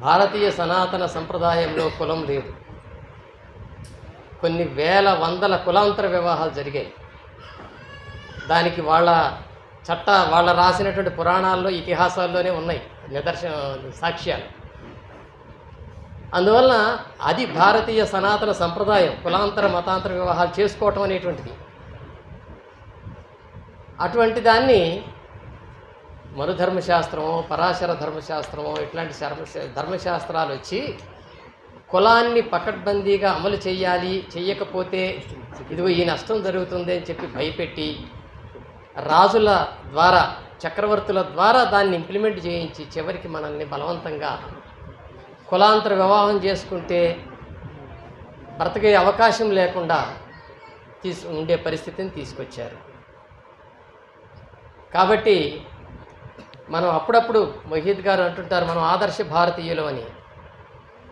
భారతీయ సనాతన సంప్రదాయంలో కులం లేదు. కొన్ని వేల వందల కులాంతర వివాహాలు జరిగాయి. దానికి వాళ్ళ రాసినటువంటి పురాణాల్లో ఇతిహాసాల్లోనే ఉన్నాయి సాక్ష్యాలు. అందువలన అది భారతీయ సనాతన సంప్రదాయం, కులాంతర మతాంతర వివాహాలు చేసుకోవటం అనేటువంటిది. అటువంటి దాన్ని మనుధర్మశాస్త్రమో పరాశర ధర్మశాస్త్రమో ఇట్లాంటి ధర్మశాస్త్రాలు వచ్చి కులాన్ని పకడ్బందీగా అమలు చేయాలి, చెయ్యకపోతే ఇదిగో ఈ నష్టం జరుగుతుంది అని చెప్పి భయపెట్టి రాజుల ద్వారా చక్రవర్తుల ద్వారా దాన్ని ఇంప్లిమెంట్ చేయించి చివరికి మనల్ని బలవంతంగా కులాంతర వివాహం చేసుకుంటే బ్రతకే అవకాశం లేకుండా ఉండే పరిస్థితిని తీసుకొచ్చారు. కాబట్టి మనం అప్పుడప్పుడు మొహీద్ గారు అంటుంటారు మనం ఆదర్శ భారతీయులు అని.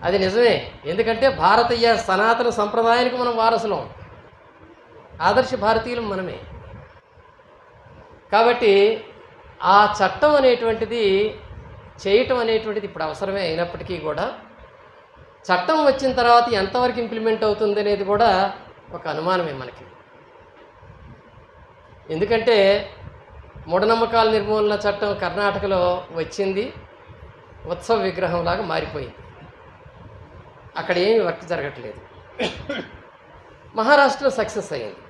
అది నిజమే, ఎందుకంటే భారతీయ సనాతన సంప్రదాయానికి మనం వారసులం, ఆదర్శ భారతీయులు మనమే. కాబట్టి ఆ చట్టం అనేటువంటిది చేయటం అనేటువంటిది ఇప్పుడు అవసరమే అయినప్పటికీ కూడా చట్టం వచ్చిన తర్వాత ఎంతవరకు ఇంప్లిమెంట్ అవుతుంది అనేది కూడా ఒక అనుమానమే మనకి. ఎందుకంటే మూఢనమ్మకాల నిర్మూలన చట్టం కర్ణాటకలో వచ్చింది, ఉత్సవ విగ్రహంలాగా మారిపోయింది, అక్కడ ఏమీ వర్క్ జరగట్లేదు. మహారాష్ట్రలో సక్సెస్ అయ్యింది.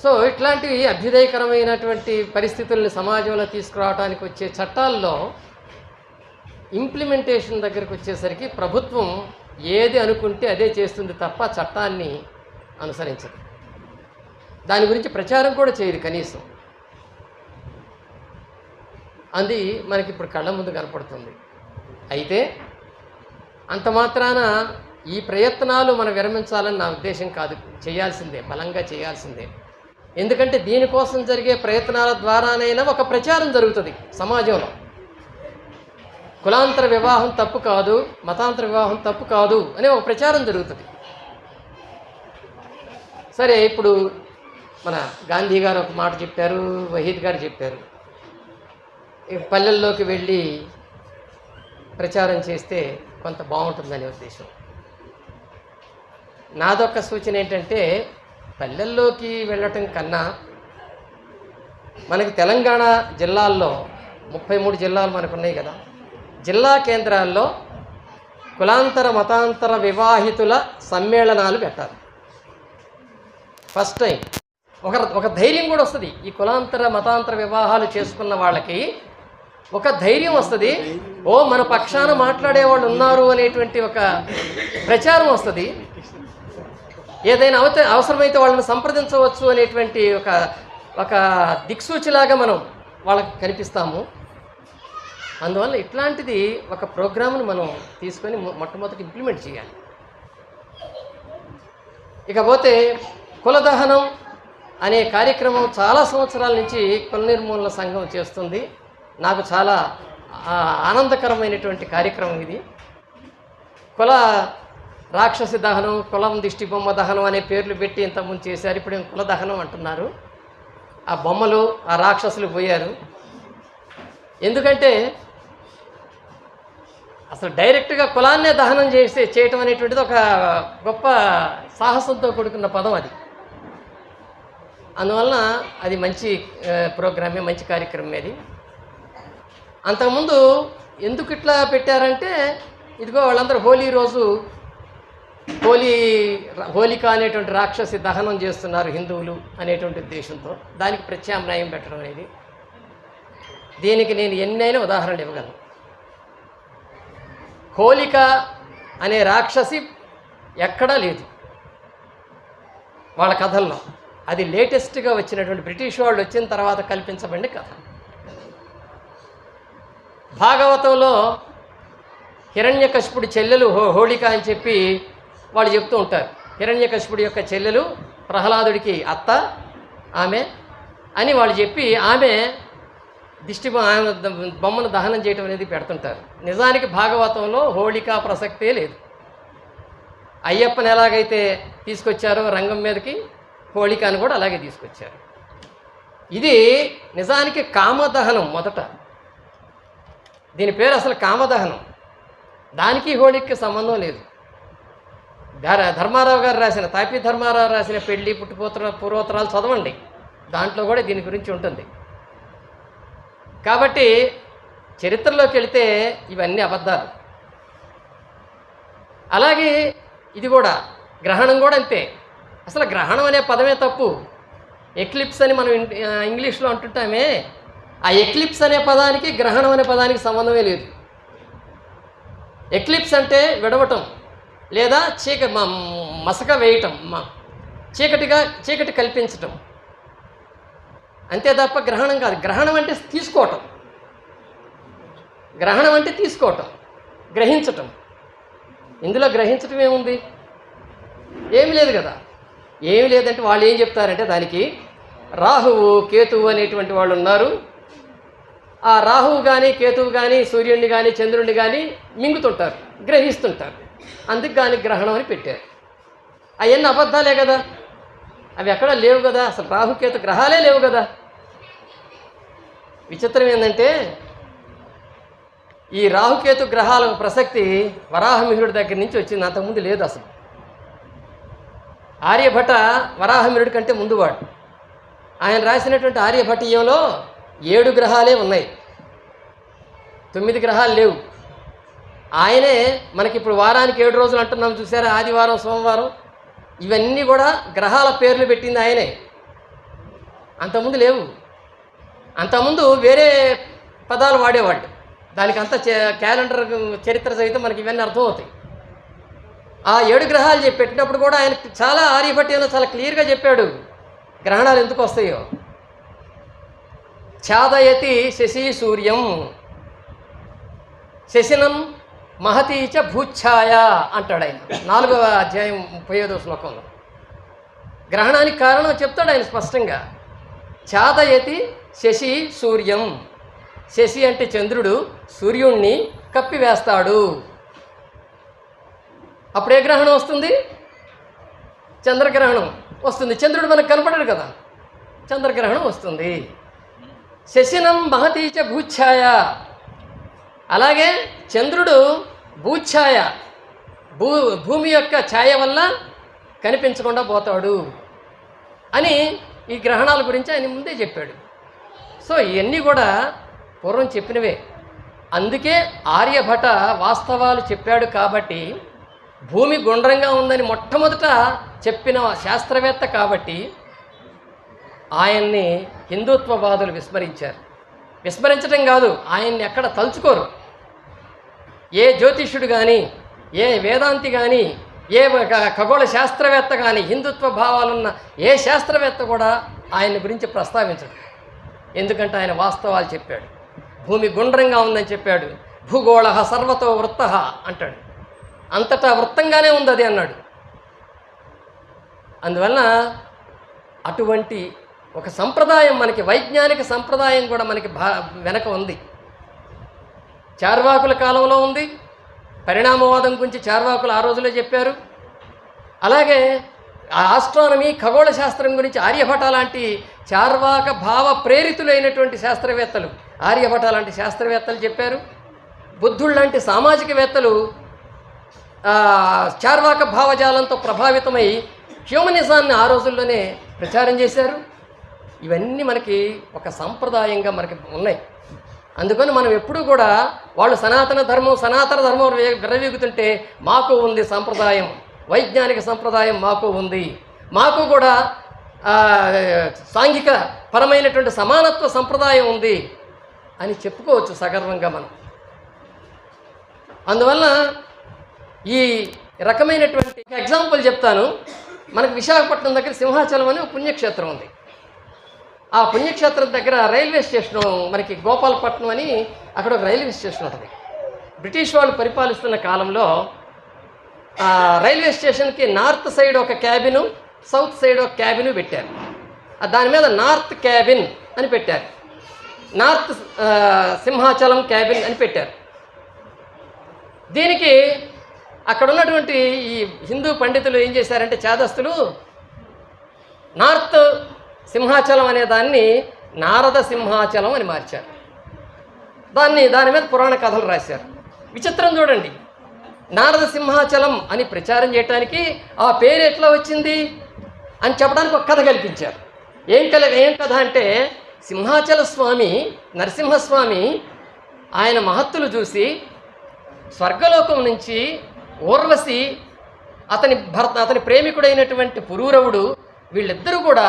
సో ఇట్లాంటివి అభ్యుదయకరమైనటువంటి పరిస్థితుల్ని సమాజంలో తీసుకురావడానికి వచ్చే చట్టాల్లో ఇంప్లిమెంటేషన్ దగ్గరికి వచ్చేసరికి ప్రభుత్వం ఏది అనుకుంటే అదే చేస్తుంది తప్ప చట్టాన్ని అనుసరించదు. దాని గురించి ప్రచారం కూడా చేయదు కనీసం. అది మనకి ఇప్పుడు కళ్ళ ముందు కనపడుతుంది. అయితే అంత మాత్రాన ఈ ప్రయత్నాలు మనం విరమించాలని నా ఉద్దేశం కాదు, చేయాల్సిందే, బలంగా చేయాల్సిందే. ఎందుకంటే దీనికోసం జరిగే ప్రయత్నాల ద్వారానైనా ఒక ప్రచారం జరుగుతుంది సమాజంలో. కులాంతర వివాహం తప్పు కాదు, మతాంతర వివాహం తప్పు కాదు అనే ఒక ప్రచారం జరుగుతుంది. సరే, ఇప్పుడు మన గాంధీ గారు ఒక మాట చెప్పారు, వహీద్ గారు చెప్పారు, పల్లెల్లోకి వెళ్ళి ప్రచారం చేస్తే కొంత బాగుంటుందనే ఉద్దేశం. నాదొక్క సూచన ఏంటంటే పల్లెల్లోకి వెళ్ళటం కన్నా మనకి తెలంగాణ జిల్లాల్లో 33 జిల్లాలు మనకు ఉన్నాయి కదా, జిల్లా కేంద్రాల్లో కులాంతర మతాంతర వివాహితుల సమ్మేళనాలు పెట్టాలి. ఫస్ట్ టైం ఒక ధైర్యం కూడా వస్తుంది. ఈ కులాంతర మతాంతర వివాహాలు చేసుకున్న వాళ్ళకి ఒక ధైర్యం వస్తుంది. ఓ మన పక్షాన మాట్లాడేవాళ్ళు ఉన్నారు అనేటువంటి ఒక ప్రచారం వస్తుంది. ఏదైనా అవసరమైతే వాళ్ళని సంప్రదించవచ్చు అనేటువంటి ఒక దిక్సూచిలాగా మనం వాళ్ళకి కనిపిస్తాము. అందువల్ల ఇట్లాంటిది ఒక ప్రోగ్రామ్ను మనం తీసుకొని మొట్టమొదటి ఇంప్లిమెంట్ చేయాలి. ఇకపోతే కులదహనం అనే కార్యక్రమం చాలా సంవత్సరాల నుంచి కుల నిర్మూలన సంఘం చేస్తుంది. నాకు చాలా ఆనందకరమైనటువంటి కార్యక్రమం ఇది. కుల రాక్షసి దహనం, కులం దిష్టి బొమ్మ దహనం అనే పేర్లు పెట్టి ఇంతకుముందు చేశారు. ఇప్పుడు కుల దహనం అంటున్నారు. ఆ బొమ్మలు, ఆ రాక్షసులు పోయారు. ఎందుకంటే అసలు డైరెక్ట్గా కులాన్నే దహనం చేయటం అనేటువంటిది ఒక గొప్ప సాహసంతో కూడుకున్న పదం అది. అందువలన అది మంచి ప్రోగ్రామే, మంచి కార్యక్రమం అది. అంతకుముందు ఎందుకు ఇట్లా పెట్టారంటే ఇదిగో వాళ్ళందరూ హోలీ రోజు హోలిక అనేటువంటి రాక్షసి దహనం చేస్తున్నారు హిందువులు అనేటువంటి ఉద్దేశంతో దానికి ప్రత్యామ్నాయం పెట్టడం అనేది. దీనికి నేను ఎన్నైనా ఉదాహరణలు ఇవ్వగలను. హోలిక అనే రాక్షసి ఎక్కడా లేదు వాళ్ళ కథల్లో. అది లేటెస్ట్గా వచ్చినటువంటి బ్రిటిష్ వాళ్ళు వచ్చిన తర్వాత కల్పించబడిన కథ. భాగవతంలో హిరణ్యకశిపుడి చెల్లెలు హోళిక అని చెప్పి వాళ్ళు చెప్తూ ఉంటారు. హిరణ్యకశిపుడి యొక్క చెల్లెలు ప్రహ్లాదుడికి అత్త ఆమె అని వాళ్ళు చెప్పి ఆమె బొమ్మను దహనం చేయటం అనేది పెడుతుంటారు. నిజానికి భాగవతంలో హోళికా ప్రసక్తే లేదు. అయ్యప్పని ఎలాగైతే తీసుకొచ్చారో రంగం మీదకి, హోళికాని కూడా అలాగే తీసుకొచ్చారు. ఇది నిజానికి కామదహనం మొదట. దీని పేరు అసలు కామదహనం. దానికి హోళీకి సంబంధం లేదు. ధర్మారావు గారు రాసిన, తాపీ ధర్మారావు రాసిన పెళ్ళి పూర్వోత్తరాలు చదవండి, దాంట్లో కూడా దీని గురించి ఉంటుంది. కాబట్టి చరిత్రలోకి వెళితే ఇవన్నీ అబద్ధాలు. అలాగే ఇది కూడా, గ్రహణం కూడా అంతే. అసలు గ్రహణం అనే పదమే తప్పు. ఎక్లిప్స్ అని మనం ఇంగ్లీష్లో అంటుంటామే, ఆ ఎక్లిప్స్ అనే పదానికి గ్రహణం అనే పదానికి సంబంధమే లేదు. ఎక్లిప్స్ అంటే విడవటం లేదా మసక వేయటం, చీకటి కల్పించటం, అంతే తప్ప గ్రహణం కాదు. గ్రహణం అంటే తీసుకోవటం, గ్రహణం అంటే తీసుకోవటం, గ్రహించటం. ఇందులో గ్రహించటం ఏముంది? ఏమి లేదు కదా. ఏమి లేదంటే వాళ్ళు ఏం చెప్తారంటే దానికి రాహువు కేతువు అనేటువంటి వాళ్ళు ఉన్నారు. ఆ రాహువు కానీ కేతువు కానీ సూర్యుడిని కానీ చంద్రుడిని కానీ మింగుతుంటారు, గ్రహిస్తుంటారు. అందుకు కానీ గ్రహణం అని పెట్టారు. అవన్నీ అబద్ధాలే కదా, అవి ఎక్కడా లేవు కదా. అసలు రాహుకేతు గ్రహాలే లేవు కదా. విచిత్రం ఏంటంటే ఈ రాహుకేతు గ్రహాల ప్రసక్తి వరాహమిహిరుడి దగ్గర నుంచి వచ్చింది, అంతకుముందు లేదు అసలు. ఆర్యభట వరాహమిహిరుడి కంటే ముందువాడు. ఆయన రాసినటువంటి ఆర్యభటీయంలో 7 గ్రహాలే ఉన్నాయి, 9 గ్రహాలు లేవు. ఆయనే మనకి ఇప్పుడు వారానికి 7 రోజులు అంటున్నాం చూసారా, ఆదివారం సోమవారం, ఇవన్నీ కూడా గ్రహాల పేర్లు పెట్టింది ఆయనే. అంతకుముందు లేవు. అంతకుముందు వేరే పదాలు వాడేవాళ్ళు. దానికి అంత క్యాలెండర్ చరిత్ర సహితం మనకి ఇవన్నీ అర్థమవుతాయి. ఆ 7 గ్రహాలు పెట్టినప్పుడు కూడా ఆయన చాలా ఆర్యభట్యంలో చాలా క్లియర్గా చెప్పాడు గ్రహణాలు ఎందుకు వస్తాయో. ఛాదయతి శశి సూర్యం శశినం మహతీచ భూఛాయ అంటాడు ఆయన 4వ అధ్యాయం 35వ శ్లోకంలో. గ్రహణానికి కారణం చెప్తాడు ఆయన స్పష్టంగా. ఛాదయతి శశి సూర్యం, శశి అంటే చంద్రుడు సూర్యుణ్ణి కప్పివేస్తాడు. అప్పుడే గ్రహణం వస్తుంది, చంద్రగ్రహణం వస్తుంది. చంద్రుడు మనకు కనపడడు కదా, చంద్రగ్రహణం వస్తుంది. శశినం మహతీచ భూఛాయ, అలాగే చంద్రుడు భూఛాయ, భూమి యొక్క ఛాయ వల్ల కనిపించకుండా పోతాడు అని ఈ గ్రహణాల గురించి ఆయన ముందే చెప్పాడు. సో ఇవన్నీ కూడా పూర్వం చెప్పినవే. అందుకే ఆర్యభట వాస్తవాలు చెప్పాడు కాబట్టి, భూమి గుండ్రంగా ఉందని మొట్టమొదట చెప్పిన శాస్త్రవేత్త కాబట్టి ఆయన్ని హిందుత్వవాదులు విస్మరించారు. విస్మరించడం కాదు, ఆయన్ని ఎక్కడ తలుచుకోరు. ఏ జ్యోతిష్యుడు కానీ, ఏ వేదాంతి కానీ, ఏ ఖగోళ శాస్త్రవేత్త కానీ, హిందుత్వ భావాలున్న ఏ శాస్త్రవేత్త కూడా ఆయన గురించి ప్రస్తావించడు. ఎందుకంటే ఆయన వాస్తవాలు చెప్పాడు. భూమి గుండ్రంగా ఉందని చెప్పాడు. భూగోళ సర్వతో వృత్త అంటాడు, అంతటా వృత్తంగానే ఉంది అది అన్నాడు. అందువలన అటువంటి ఒక సంప్రదాయం మనకి, వైజ్ఞానిక సంప్రదాయం కూడా మనకి వెనక ఉంది. చార్వాకుల కాలంలో ఉంది. పరిణామవాదం గురించి చార్వాకులు ఆ రోజులో చెప్పారు. అలాగే ఆస్ట్రానమీ ఖగోళ శాస్త్రం గురించి ఆర్యభట లాంటి చార్వాక భావ ప్రేరితులైనటువంటి శాస్త్రవేత్తలు, ఆర్యభట లాంటి శాస్త్రవేత్తలు చెప్పారు. బుద్ధుడు లాంటి సామాజికవేత్తలు చార్వాక భావజాలంతో ప్రభావితమై హ్యూమనిజాన్ని ఆ రోజుల్లోనే ప్రచారం చేశారు. ఇవన్నీ మనకి ఒక సంప్రదాయంగా మనకి ఉన్నాయి. అందుకని మనం ఎప్పుడూ కూడా వాళ్ళు సనాతన ధర్మం విర్రవీగుతుంటే మాకు ఉంది సంప్రదాయం, వైజ్ఞానిక సంప్రదాయం మాకు ఉంది, మాకు కూడా సాంఘిక పరమైనటువంటి సమానత్వ సంప్రదాయం ఉంది అని చెప్పుకోవచ్చు సగర్వంగా మనం. అందువల్ల ఈ రకమైనటువంటి ఎగ్జాంపుల్ చెప్తాను. మనకు విశాఖపట్నం దగ్గర సింహాచలం అనే ఒక పుణ్యక్షేత్రం ఉంది. ఆ పుణ్యక్షేత్రం దగ్గర రైల్వే స్టేషను మనకి గోపాలపట్నం అని అక్కడ ఒక రైల్వే స్టేషన్ ఉంటుంది. బ్రిటిష్ వాళ్ళు పరిపాలిస్తున్న కాలంలో రైల్వే స్టేషన్కి నార్త్ సైడ్ ఒక క్యాబిను, సౌత్ సైడ్ ఒక క్యాబిను పెట్టారు. దాని మీద నార్త్ క్యాబిన్ అని పెట్టారు, నార్త్ సింహాచలం క్యాబిన్ అని పెట్టారు. దీనికి అక్కడ ఉన్నటువంటి ఈ హిందూ పండితులు ఏం చేశారంటే, చాదస్తులు నార్త్ సింహాచలం అనే దాన్ని నారద సింహాచలం అని మార్చారు. దాని మీద పురాణ కథలు రాశారు. విచిత్రం చూడండి, నారద సింహాచలం అని ప్రచారం చేయడానికి ఆ పేరు ఎట్లా వచ్చింది అని చెప్పడానికి ఒక కథ కల్పించారు. ఏం కథ అంటే, సింహాచల స్వామి నరసింహస్వామి ఆయన మహత్తులు చూసి స్వర్గలోకం నుంచి ఊర్వశి అతని ప్రేమికుడైనటువంటి పురూరవుడు వీళ్ళిద్దరూ కూడా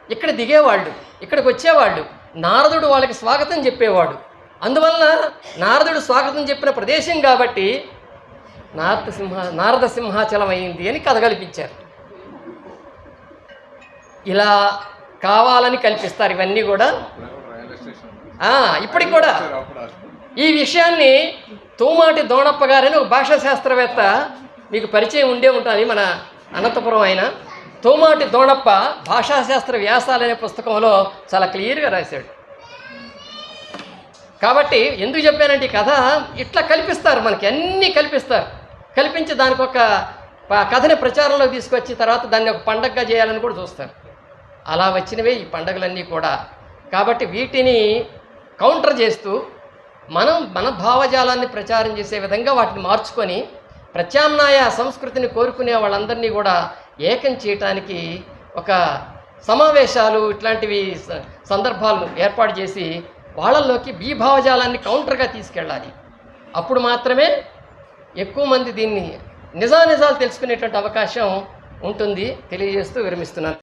ఇక్కడ దిగేవాళ్ళు, ఇక్కడికి వచ్చేవాళ్ళు. నారదుడు వాళ్ళకి స్వాగతం చెప్పేవాడు. అందువలన నారదుడు స్వాగతం చెప్పిన ప్రదేశం కాబట్టి నారద సింహాచలం అయింది అని కథ కల్పించారు. ఇలా కావాలని కల్పిస్తారు ఇవన్నీ కూడా. ఇప్పటికి కూడా ఈ విషయాన్ని తూమాటి దోణప్ప గారని ఒక భాషా శాస్త్రవేత్త, మీకు పరిచయం ఉండే ఉంటుంది, మన అనంతపురం ఆయన తూమాటి దోణప్ప భాషాశాస్త్ర వ్యాసాలు అనే పుస్తకంలో చాలా క్లియర్గా రాశాడు. కాబట్టి ఎందుకు చెప్పానంటే, ఈ కథ ఇట్లా కల్పిస్తారు, మనకి అన్నీ కల్పిస్తారు. కల్పించి దానికి ఒక కథని ప్రచారంలోకి తీసుకొచ్చి తర్వాత దాన్ని ఒక పండగగా చేయాలని కూడా చూస్తారు. అలా వచ్చినవే ఈ పండగలన్నీ కూడా. కాబట్టి వీటిని కౌంటర్ చేస్తూ మన భావజాలాన్ని ప్రచారం చేసే విధంగా వాటిని మార్చుకొని ప్రత్యామ్నాయ సంస్కృతిని కోరుకునే వాళ్ళందరినీ కూడా ఏకం చేయటానికి ఒక సమావేశాలు ఇట్లాంటివి సందర్భాలను ఏర్పాటు చేసి వాళ్ళల్లోకి ఈ భావజాలాన్ని కౌంటర్గా తీసుకెళ్ళాలి. అప్పుడు మాత్రమే ఎక్కువ మంది దీన్ని నిజాలు తెలుసుకునేటువంటి అవకాశం ఉంటుంది. తెలియజేస్తూ విరమిస్తున్నాను.